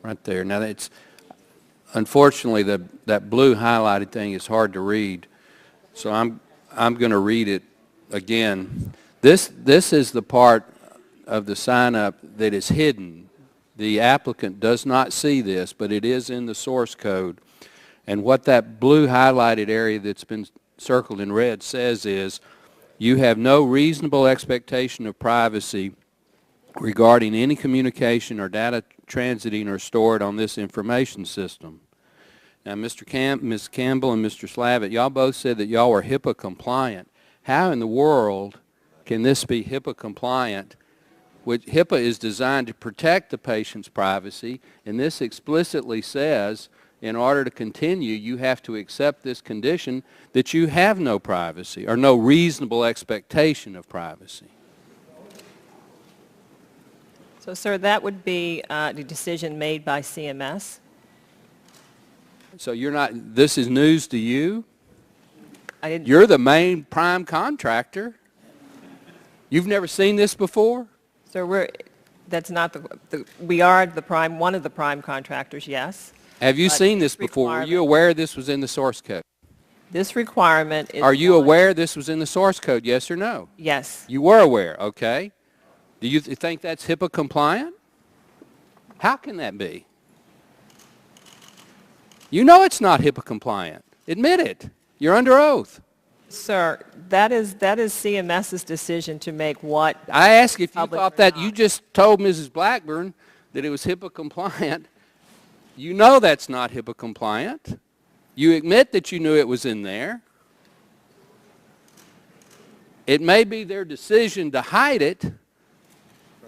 right there. Now, it's unfortunately that blue highlighted thing is hard to read, so I'm going to read it again. This is the part of the sign-up that is hidden. The applicant does not see this, but it is in the source code. And what that blue highlighted area that's been circled in red says is, you have no reasonable expectation of privacy regarding any communication or data transiting or stored on this information system. Now, Ms. Campbell and Mr. Slavitt, y'all both said that y'all were HIPAA compliant. How in the world can this be HIPAA compliant? Which HIPAA is designed to protect the patient's privacy, and this explicitly says in order to continue, you have to accept this condition that you have no privacy or no reasonable expectation of privacy. So, sir, that would be the decision made by CMS. So you're not, this is news to you? I didn't. You're the main prime contractor. You've never seen this before? So that's not we are the prime, one of the prime contractors, yes. Have you seen this before? Were you aware this was in the source code? This requirement is... Are you aware this was in the source code, yes or no? Yes. You were aware, okay. Do you think that's HIPAA compliant? How can that be? You know it's not HIPAA compliant. Admit it. You're under oath. Sir, that is CMS's decision to make what... I asked if you thought that. You just told Mrs. Blackburn that it was HIPAA compliant. You know that's not HIPAA compliant. You admit that you knew it was in there. It may be their decision to hide it,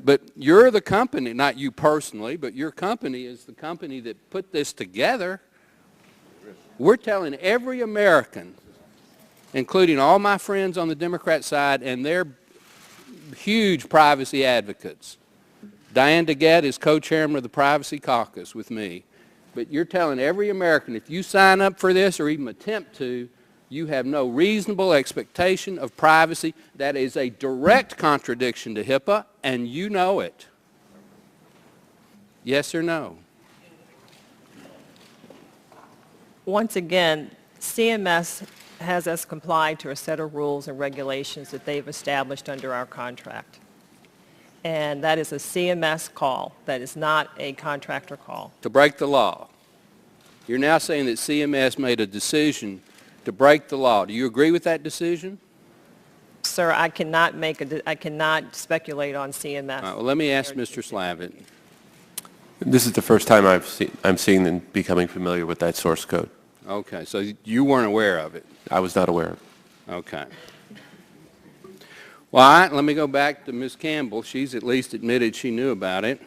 but you're the company, not you personally, but your company is the company that put this together. We're telling every American, including all my friends on the Democrat side, and they're huge privacy advocates. Diane DeGette is co-chairman of the Privacy Caucus with me. But you're telling every American, if you sign up for this or even attempt to, you have no reasonable expectation of privacy. That is a direct contradiction to HIPAA, and you know it. Yes or no? Once again, CMS has us comply to a set of rules and regulations that they've established under our contract. And that is a CMS call. That is not a contractor call. To break the law. You're now saying that CMS made a decision to break the law. Do you agree with that decision? Sir, I cannot I cannot speculate on CMS. All right, well, let me ask Mr. Slavitt. This is the first time I'm seeing and becoming familiar with that source code. Okay, so you weren't aware of it. I was not aware of it. Okay. Well, all right, let me go back to Ms. Campbell. She's at least admitted she knew about it.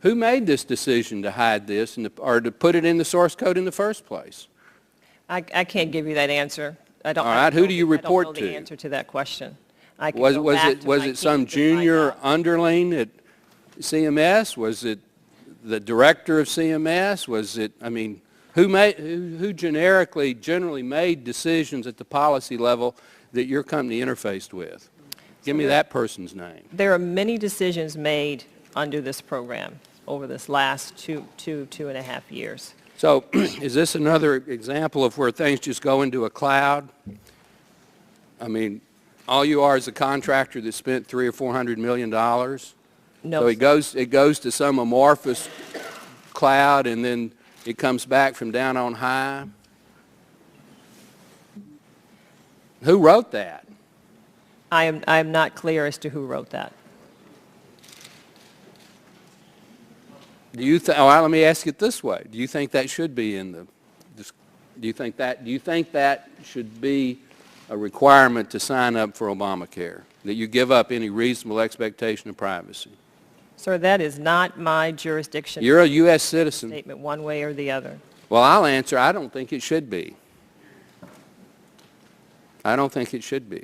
Who made this decision to hide this or to put it in the source code in the first place? I can't give you that answer. I don't. All right, who do you report I don't to? know the answer to that question. I can Was it some junior underling at CMS? Was it the director of CMS? Was it, I mean, who generally made decisions at the policy level that your company interfaced with? Give me that person's name. There are many decisions made under this program over this last two and a half years. So is this another example of where things just go into a cloud? I mean, all you are is a contractor that spent $300 or $400 million. No. So it goes to some amorphous cloud and then it comes back from down on high. Who wrote that? I am not clear as to who wrote that. Do you let me ask it this way. Do you think that should be in the do you think that should be a requirement to sign up for Obamacare, that you give up any reasonable expectation of privacy? Sir, that is not my jurisdiction. You're a U.S. citizen. Statement one way or the other. Well, I'll answer. I don't think it should be. I don't think it should be.